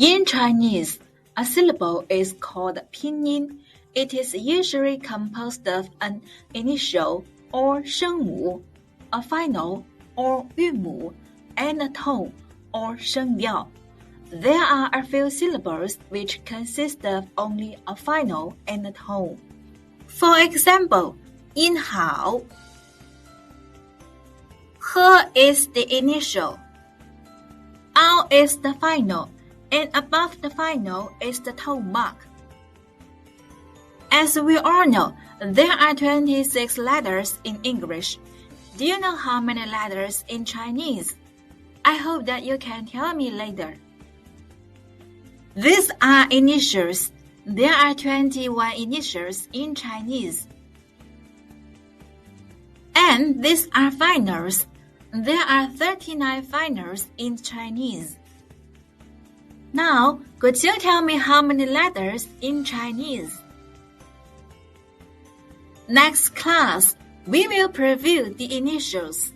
In Chinese, a syllable is called pinyin. It is usually composed of an initial or 声母, a final or 韵母, and a tone or 声调. There are a few syllables which consist of only a final and a tone. For example, in 好, 喝 is the initial, ao is the final, and above the final is the tone mark. As we all know, there are 26 letters in English. Do you know how many letters in Chinese? I hope that you can tell me later. These are initials. There are 21 initials in Chinese. And these are finals. There are 39 finals in Chinese. Now, could you tell me how many letters in Chinese? Next class, we will preview the initials.